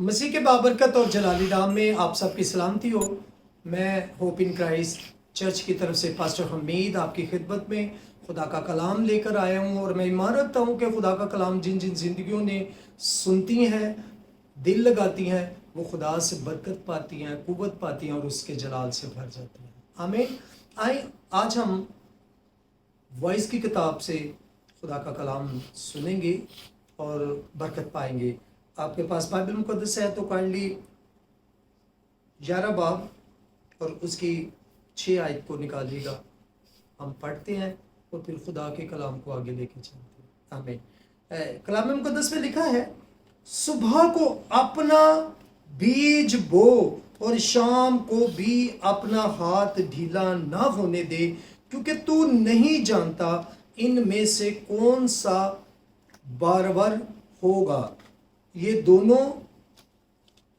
मसीह के बाबरकत और जलाली नाम में आप सबकी सलामती हो। मैं होप इन क्राइस्ट चर्च की तरफ से पास्टर हमीद आपकी खिदमत में खुदा का कलाम लेकर आया हूँ, और मैं ईमान रखता हूँ कि खुदा का कलाम जिन जिन जिंदगियों ने सुनती हैं, दिल लगाती हैं, वो खुदा से बरकत पाती हैं, कुव्वत पाती हैं और उसके जलाल से भर जाती हैं। आमीन। आए आज हम वॉइस की किताब से खुदा का कलाम सुनेंगे और बरकत पाएंगे। आपके पास बाइबल मुकद्दस है तो काइंडली 11 बाब और उसकी 6 आयत को निकालिएगा। हम पढ़ते हैं और फिर खुदा के कलाम को आगे लेके चलते हैं। आमीन। कलाम मुकद्दस में लिखा है, सुबह को अपना बीज बो और शाम को भी अपना हाथ ढीला ना होने दे, क्योंकि तू नहीं जानता इनमें से कौन सा बारवर होगा। ये दोनों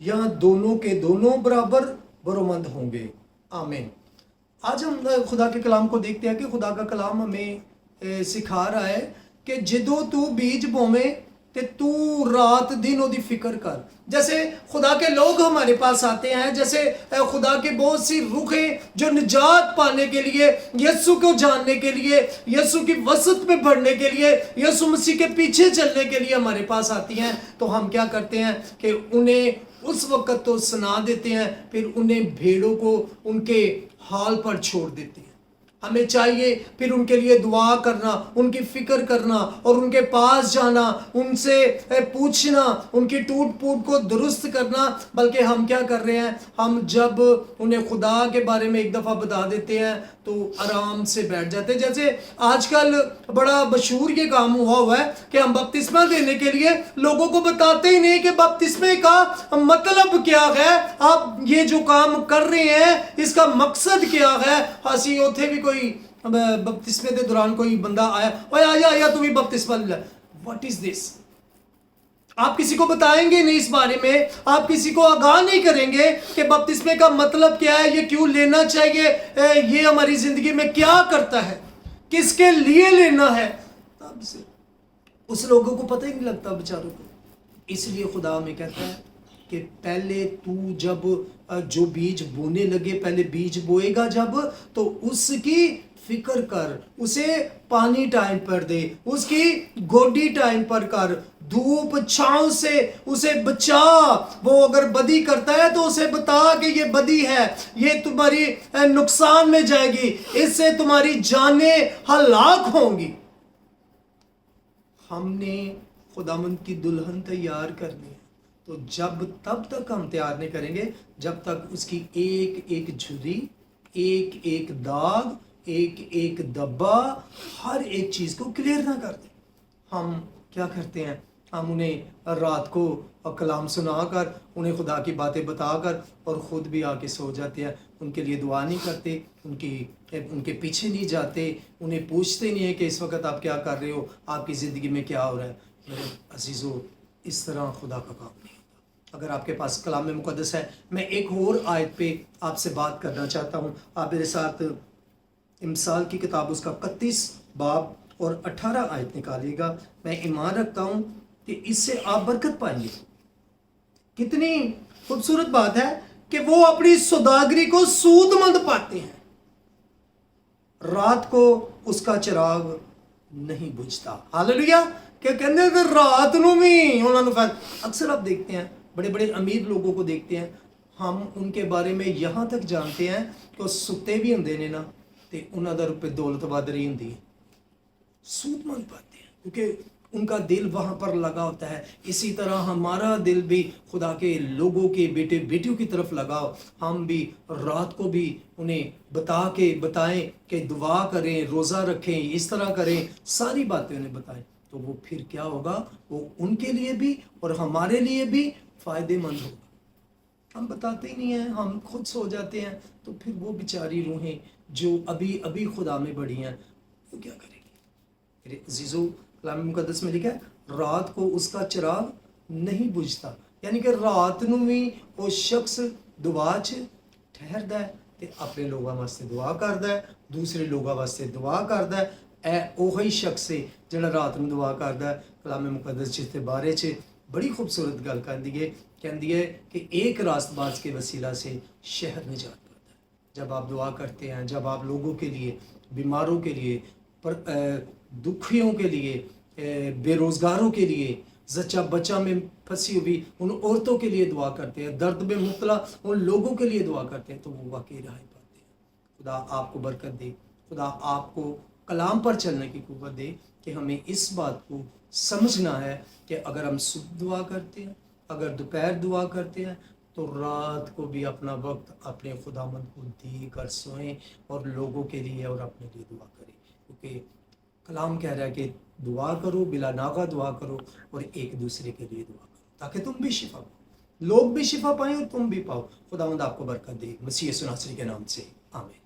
या दोनों के दोनों बराबर बरोमंद होंगे। आमीन। आज हम खुदा के कलाम को देखते हैं कि खुदा का कलाम हमें सिखा रहा है कि जदों तू बीज बोवे ते तू रात दिन ओदी फिक्र कर। जैसे खुदा के लोग हमारे पास आते हैं, जैसे खुदा के बहुत सी रूहें जो निजात पाने के लिए, यीशु को जानने के लिए, यीशु की वसत में बढ़ने के लिए, यीशु मसीह के पीछे चलने के लिए हमारे पास आती हैं, तो हम क्या करते हैं कि उन्हें उस वक्त तो सुना देते हैं, फिर उन्हें भेड़ों को उनके हाल पर छोड़ देते हैं। हमें चाहिए फिर उनके लिए दुआ करना, उनकी फिक्र करना और उनके पास जाना, उनसे पूछना, उनकी टूट फूट को दुरुस्त करना। बल्कि हम क्या कर रहे हैं, हम जब उन्हें खुदा के बारे में एक दफ़ा बता देते हैं तो आराम से बैठ जाते हैं। जैसे आजकल बड़ा मशहूर ये काम हुआ है कि हम बपतिस्मा देने के लिए लोगों को बताते ही नहीं कि बपतिस्मे का मतलब क्या है, आप ये जो काम कर रहे हैं इसका मकसद क्या है। हंसी उथे भी कोई बपतिस्मे के दौरान कोई बंदा आया, ओए आया तू भी बपतिस्मा ले। What is this? आप किसी को बताएंगे नहीं इस बारे में, आप किसी को आगाह नहीं करेंगे कि बपतिस्मे का मतलब क्या है, ये क्यों लेना चाहिए, ये हमारी जिंदगी में क्या करता है, किसके लिए लेना है। तब से उस लोगों को पता ही नहीं लगता बेचारों को। इसलिए खुदा हमें कहता है कि पहले तू जब जो बीज बोने लगे, पहले बीज बोएगा जब, तो उसकी फिक्र कर, उसे पानी टाइम पर दे, उसकी गोडी टाइम पर कर, धूप छांव से उसे बचा। वो अगर बदी करता है तो उसे बता कि ये बदी है, ये तुम्हारी नुकसान में जाएगी, इससे तुम्हारी जानें हलाक होंगी। हमने खुदावंद की दुल्हन तैयार करनी है, तो तब तक हम तैयार नहीं करेंगे जब तक उसकी एक एक झुर्री, एक एक दाग, एक एक दब्बा, हर एक चीज़ को क्लियर ना कर दें। हम क्या करते हैं, हम उन्हें रात को कलाम सुनाकर, उन्हें खुदा की बातें बताकर और ख़ुद भी आके सो जाते हैं। उनके लिए दुआ नहीं करते, उनके पीछे नहीं जाते, उन्हें पूछते नहीं है कि इस वक्त आप क्या कर रहे हो, आपकी ज़िंदगी में क्या हो रहा है। मेरे अजीज़ों, इस तरह खुदा का काम नहीं होता। अगर आपके पास कलाम में मुकद्दस है, मैं एक और आयत पे आपसे बात करना चाहता हूँ। आप मेरे साथ इमसाल की किताब उसका 31 बाब और 18 आयत निकालिएगा। मैं ईमान रखता हूँ कि इससे आप बरकत पाएंगे। कितनी खूबसूरत बात है कि वो अपनी सौदागरी को सूदमंद पाते हैं, रात को उसका चिराग नहीं बुझता। हालेलुया। क्या कहते हैं, रात ਨੂੰ भी उन्होंने। अक्सर आप देखते हैं बड़े बड़े अमीर लोगों को देखते हैं, हम उनके बारे में यहाँ तक जानते हैं कि वो सुते भी होंगे ने ना, तो उन्होंने रुपये दौलत वध रही होंगी, सूदमंद पाते हैं क्योंकि उनका दिल वहाँ पर लगा होता है। इसी तरह हमारा दिल भी खुदा के लोगों के बेटे बेटियों की तरफ लगाओ। हम भी रात को भी उन्हें बताएं कि दुआ करें, रोज़ा रखें, इस तरह करें, सारी बातें उन्हें बताएं, तो वो फिर क्या होगा, वो उनके लिए भी और हमारे लिए भी फ़ायदेमंद होगा। हम बताते ही नहीं हैं, हम खुद सो जाते हैं, तो फिर वो बेचारी रूहें जो अभी अभी खुदा में बढ़ी हैं, वो क्या करेगी। मेरे अजीज़ों, कलाम मुकद्दस में लिखा है, रात को उसका चिराग नहीं बुझता, यानी कि रात ਨੂੰ भी वो शख्स दुआ च ठहरदा है ते अपने लोगों वास्ते दुआ करदा है, दूसरे लोगों वास्ते दुआ करदा है। ए ओही शख्स है जिहड़ा रात ਨੂੰ दुआ करदा है। कलाम मुकद्दस जिस दे बारे च بڑی خوبصورت گل کہندی ہے کہ ایک راست باز کے وسیلہ سے شہر نجات پاتا ہے. جب آپ دعا کرتے ہیں، جب آپ لوگوں کے لیے، بیماروں کے لیے، دکھیوں کے لیے، بے روزگاروں کے لیے، زچہ بچہ میں پھنسی ہوئی ان عورتوں کے لیے دعا کرتے ہیں، درد میں مبتلا ان لوگوں کے لیے دعا کرتے ہیں، تو وہ واقعی رہائی پاتے ہیں. خدا آپ کو برکت دے، خدا آپ کو کلام پر چلنے کی قوت دے کہ ہمیں اس بات کو سمجھنا ہے کہ اگر ہم صبح دعا کرتے ہیں، اگر دوپہر دعا کرتے ہیں، تو رات کو بھی اپنا وقت اپنے خداوند کو دے کر سوئیں اور لوگوں کے لیے اور اپنے لیے دعا کریں. کیونکہ کلام کہہ رہا ہے کہ دعا کرو، بلا ناغہ دعا کرو اور ایک دوسرے کے لیے دعا کرو تاکہ تم بھی شفا پاؤ، لوگ بھی شفا پائیں اور تم بھی پاؤ. خداوند آپ کو برکت دے، مسیح یسوع ناصری کے نام سے آمین.